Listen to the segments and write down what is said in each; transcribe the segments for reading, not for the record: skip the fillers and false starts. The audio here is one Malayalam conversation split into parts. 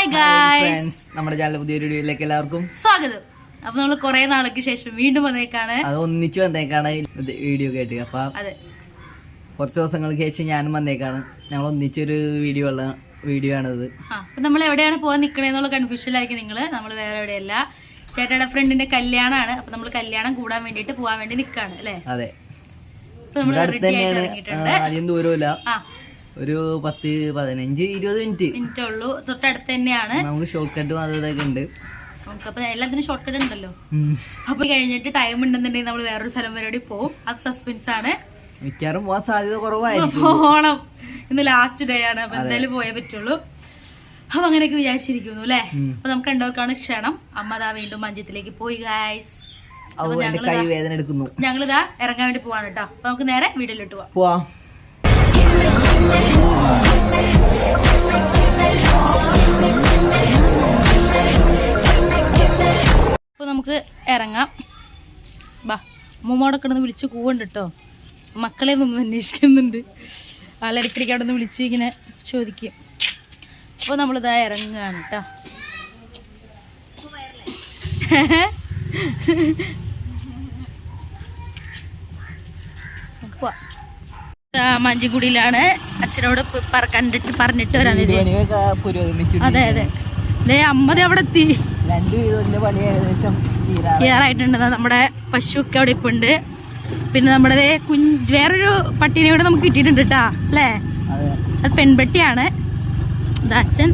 ഹായ് ഗായ്സ്, നമ്മുടെ ചാനൽ പുതിയൊരു വീഡിയോയിലേക്ക് എല്ലാവർക്കും സ്വാഗതം. അപ്പൊ നമ്മള് കുറെ നാൾക്ക് ശേഷം വീണ്ടും വന്നേക്കാണ്. അത് ഒന്നിച്ചു വന്നേക്കാണ് വീഡിയോ കേട്ട്. അപ്പൊ കുറച്ച് ദിവസങ്ങൾക്ക് ശേഷം ഞാനും വന്നേക്കാണ്. ഞങ്ങൾ ഒന്നിച്ചൊരു വീഡിയോ ആണിത്. അപ്പൊ നമ്മൾ എവിടെയാണ് പോകാൻ നിക്കണേന്നുള്ള കൺഫ്യൂഷനിലായിരിക്കും നിങ്ങള്. നമ്മൾ വേറെ എവിടെയല്ല, ചേട്ടയുടെ ഫ്രണ്ടിന്റെ കല്യാണമാണ്. അപ്പൊ നമ്മൾ കല്യാണം കൂടാൻ വേണ്ടിട്ട് പോവാൻ വേണ്ടി നിക്കാണ് അല്ലേ? അതെ, അധികം ദൂരമില്ല, ഒരു 10-15-20 മിനിറ്റ് ഉള്ളൂ. തൊട്ടടുത്ത് തന്നെയാണ്. നമുക്ക് ഷോർട്ട് കട്ടും അതൊക്കെ ഉണ്ട്. നമുക്കപ്പൊ എല്ലാത്തിനും ഷോർട്ട് കട്ട് ഉണ്ടല്ലോ. അപ്പൊ കഴിഞ്ഞിട്ട് ടൈം ഉണ്ടെന്നുണ്ടെങ്കിൽ നമ്മൾ വേറൊരു സ്ഥലം വരെ കൂടി അത് സസ്പെൻസ് ആണ്. മിക്കവാറും പോകാൻ സാധ്യത കുറവായിരിക്കും. പോണം, ഇന്ന് ലാസ്റ്റ് ഡേ ആണ്. അപ്പൊ എന്തായാലും പോയേ പറ്റുള്ളൂ. അപ്പൊ അങ്ങനെയൊക്കെ വിചാരിച്ചിരിക്കുന്നു അല്ലെ. അപ്പൊ നമുക്ക് രണ്ടോക്കാണ് ക്ഷണം. അമ്മ ദാ വീണ്ടും മഞ്ചത്തിലേക്ക് പോയി ഗൈസ്. ഞങ്ങളിതാ ഇറങ്ങാൻ വേണ്ടി പോവാണ് കേട്ടോ. അപ്പൊ നമുക്ക് നേരെ വീട്ടിലോട്ട് പോവാം. അപ്പൊ നമുക്ക് ഇറങ്ങാം. ബാ, അമ്മൂമ്മോടെ കിടന്ന് വിളിച്ച് കൂവുണ്ട് കേട്ടോ. മക്കളെ ഒന്ന് അന്വേഷിക്കുന്നുണ്ട്. ആളടിക്കടിക്ക് അവിടെ നിന്ന് വിളിച്ച് ഇങ്ങനെ ചോദിക്കും. അപ്പോൾ നമ്മളിതാ ഇറങ്ങുകയാണ് കേട്ടോ. മഞ്ചിക്കുടിയിലാണ്. അച്ഛനോട് കണ്ടിട്ട് പറഞ്ഞിട്ട് വരാൻ. അതെ അതെ, അമ്മ അവിടെ എത്തി. ക്ലിയറായിട്ടുണ്ട്. നമ്മുടെ പശുവൊക്കെ അവിടെ ഇപ്പൊ ഉണ്ട്. പിന്നെ നമ്മുടെ വേറൊരു പട്ടീനെ കൂടെ നമുക്ക് കിട്ടിയിട്ടുണ്ട് കേട്ടാ അല്ലേ? അത് പെൺപട്ടിയാണ്. അച്ഛൻ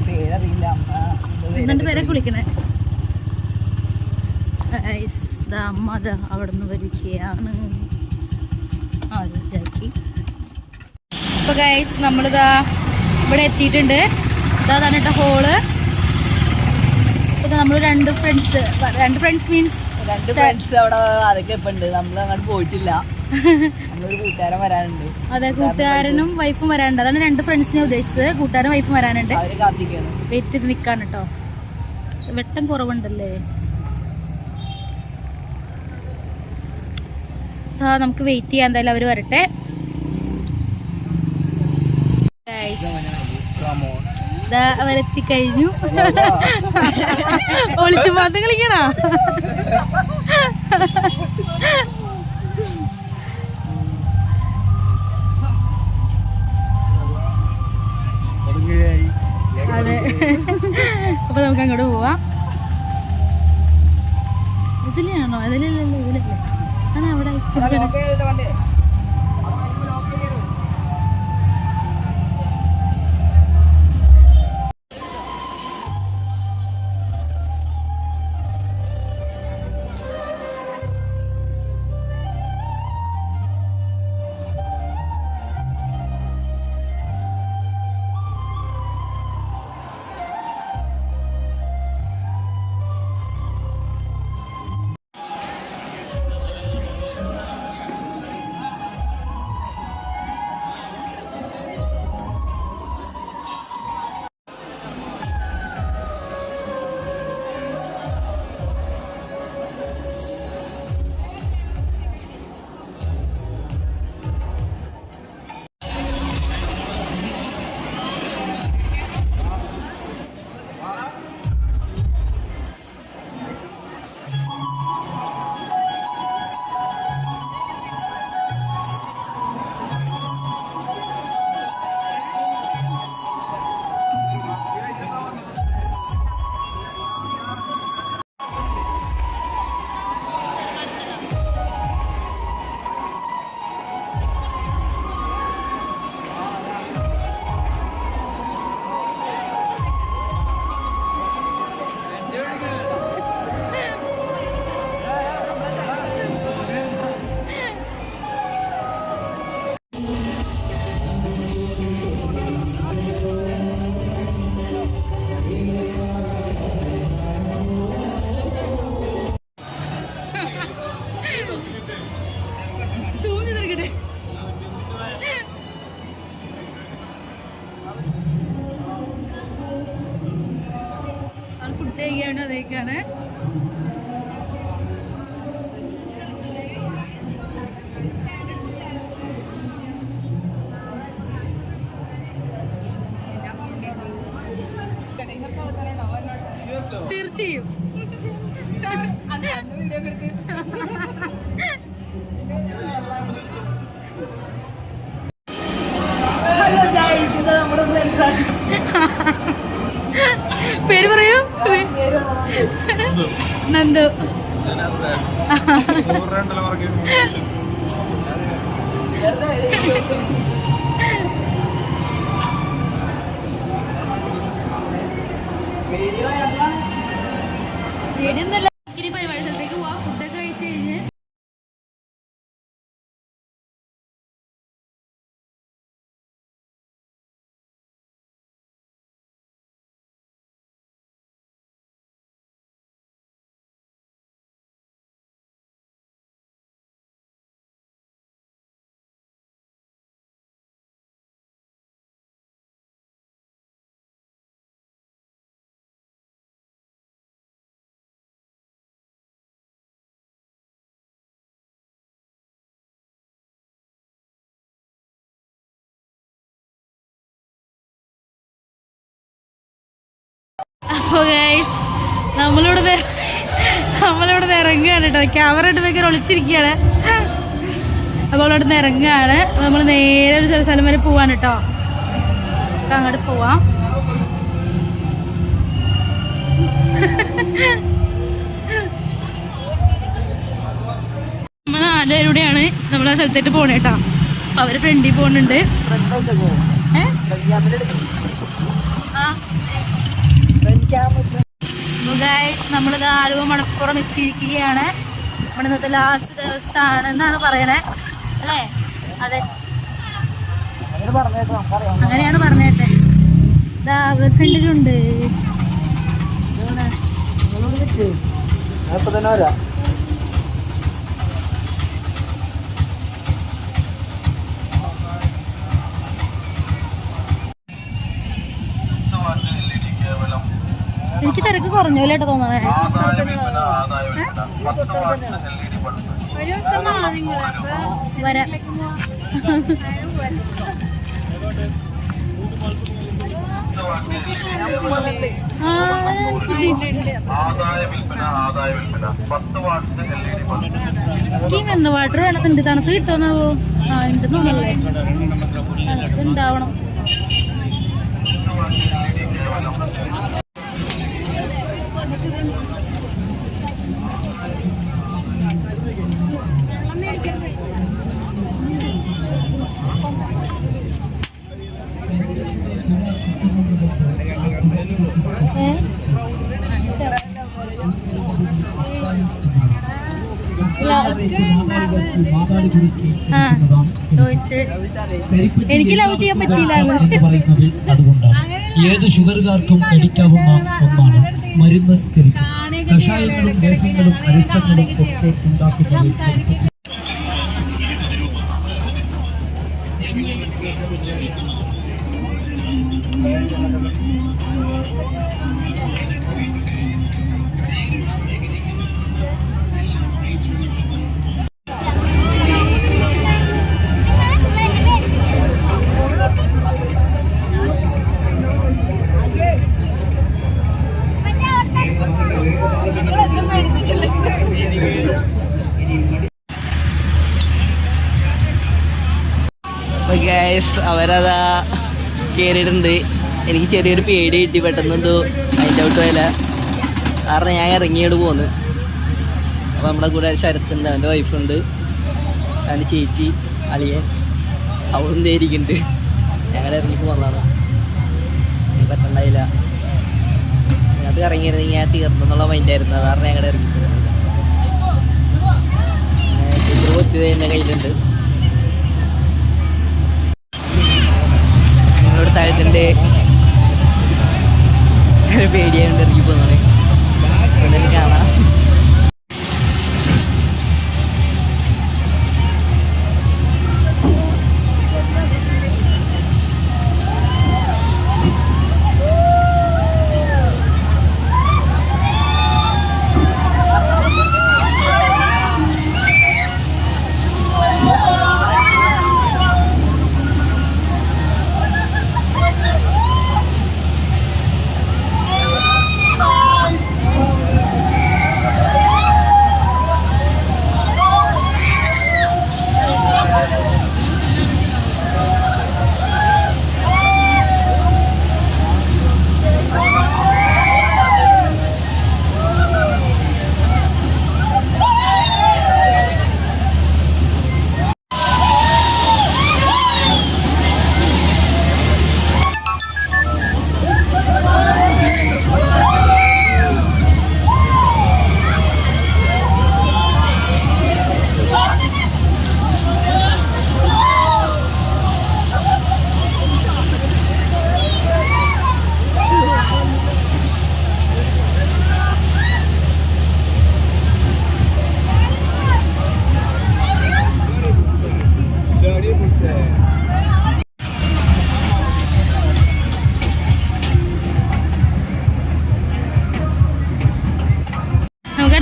എന്നിട്ട് പേരെ കുളിക്കണേ. അമ്മ അവിടെ നിന്ന് വരികയാണ്. അപ്പൊ ഗൈസ് നമ്മളിതാ ഇവിടെ എത്തിയിട്ടുണ്ട്. ഇതാണ് കേട്ടോ ഹോള്. നമ്മൾ രണ്ട് ഫ്രണ്ട്സ് മീൻസ് അവിടെ അതൊക്കെ ഇപ്പൊ ഉണ്ട്. നമ്മൾ അങ്ങോട്ട് പോയിട്ടില്ല. നമ്മളൊരു കൂട്ടുകാരൻ വരാനുണ്ട്. അതെ, കൂട്ടുകാരനും വൈഫും വരാനുണ്ട്. അതാണ് രണ്ട് ഫ്രണ്ട്സിനെ ഉദ്ദേശിച്ചത്. കൂട്ടുകാരനും വൈഫും വരാനുണ്ട്. വെയിറ്റ് ചെയ്ത് നിക്കാണ് കേട്ടോ. വെട്ടം കുറവുണ്ടല്ലേ? നമുക്ക് വെയിറ്റ് ചെയ്യാൻ. എന്തായാലും അവര് വരട്ടെ. അവരെത്തിക്കഴിഞ്ഞു. ഒളിച്ചു പാത്ത് കളിക്കണോ? അതെ, അപ്പൊ നമുക്ക് അങ്ങോട്ട് പോവാം. ഇതിലാണോ? ഇതിലല്ലോ, ഇതിലല്ലേ? ആണ് അവിടെ ഐസ്ക്രീം. അതൊക്കെയാണ്. തീർച്ചയായും. പേര് പറയൂ. നന്ദു. ഇനി പരിപാടി സ്ഥലത്തേക്ക് പോവാ. ഫുഡൊക്കെ കഴിച്ച് കഴിഞ്ഞ് അപ്പോൾ ഗൈസ് നമ്മളിവിടെ ഇറങ്ങുകയാണ് കേട്ടോ. ക്യാമറ ഇട്ട് ഭയങ്കര ഒളിച്ചിരിക്കുകയാണ്. അപ്പോൾ അവിടെ നിന്ന് ഇറങ്ങുകയാണ്. നമ്മൾ നേരെ ഒരു സ്ഥലം വരെ പോവാണ് കേട്ടോ. അപ്പം അങ്ങോട്ട് പോവാം. നമ്മൾ 4 പേരുടെയാണ് നമ്മൾ ആ സ്ഥലത്തേക്ക് പോണേ കേട്ടോ. അപ്പം അവർ ഫ്രണ്ടിൽ പോകുന്നുണ്ട്. നമ്മളിത് ആലുവ മണപ്പുറം എത്തിയിരിക്കുകയാണ്. നമ്മുടെ ഇന്നത്തെ ലാസ്റ്റ് ദിവസമാണ് എന്നാണ് പറയണേ അല്ലേ? അതെ, അങ്ങനെയാണ് പറഞ്ഞേട്ടെ. ഇതാ അവർ ഫ്രണ്ടിലുണ്ട്. എനിക്ക് തിരക്ക് കുറഞ്ഞോലേട്ടോ തോന്നണേ. വരാം. മിനറൽ വാട്ടർ വേണത്തുണ്ട്. തണുത്ത് കിട്ടുമെന്നാവോ? ആ ഉണ്ടെന്ന് തോന്നല്ലേ. ഉണ്ടാവണം. എനിക്ക് ലവ് ചെയ്യാൻ പറ്റിയില്ല. ഏത് ഷുഗറുകാർക്കും കഴിക്കാവുന്ന ഒന്നാണ് മരുന്ന് കരിക്ക്. കഷായങ്ങളും ലേഹ്യങ്ങളും അരിഷ്ടങ്ങളും ഒക്കെ ഉണ്ടാക്കുന്നത്. അവരതാ കയറിയിട്ടുണ്ട്. എനിക്ക് ചെറിയൊരു പേടി കിട്ടി. പെട്ടെന്ന് എന്തോ അതിൻ്റെ ഔട്ട് പോയില്ല. കാരണം ഞാൻ ഇറങ്ങിയോട് പോന്ന്. അപ്പോൾ നമ്മുടെ കൂടെ ശരത്തുണ്ട്, അവൻ്റെ വൈഫുണ്ട്, അവൻ്റെ ചേച്ചി, അളിയൻ, അവളും തേരിക്കുന്നുണ്ട്. ഞങ്ങൾ ഇറങ്ങി പോകുന്നതാണ്. പറ്റണ്ടായില്ല. അത് ഇറങ്ങിയിരുന്നെങ്കിൽ ഞാൻ തീർന്നെന്നുള്ള മൈൻഡായിരുന്നു. അത് കാരണം ഞങ്ങളുടെ ഇറങ്ങിയിട്ടില്ല. ടീച്ചർ കൊത്തിയത് എൻ്റെ കയ്യിലുണ്ട്. നിങ്ങളോട് താഴത്തിൻ്റെ പേടിയായതുകൊണ്ട് ഇറങ്ങി പോകുന്നതാണ്. എന്തായാലും കാണാം.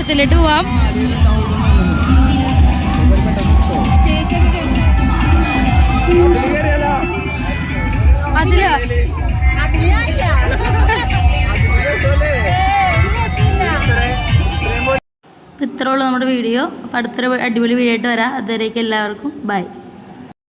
അമ്പലത്തിലോട്ട് പോവാം. അതില് ഇത്രയുള്ളൂ നമ്മുടെ വീഡിയോ. അപ്പോൾ അടുത്തൊരു അടിപൊളി വീഡിയോ ആയിട്ട് വരാം. അതുവരേക്കും എല്ലാവർക്കും ബൈ.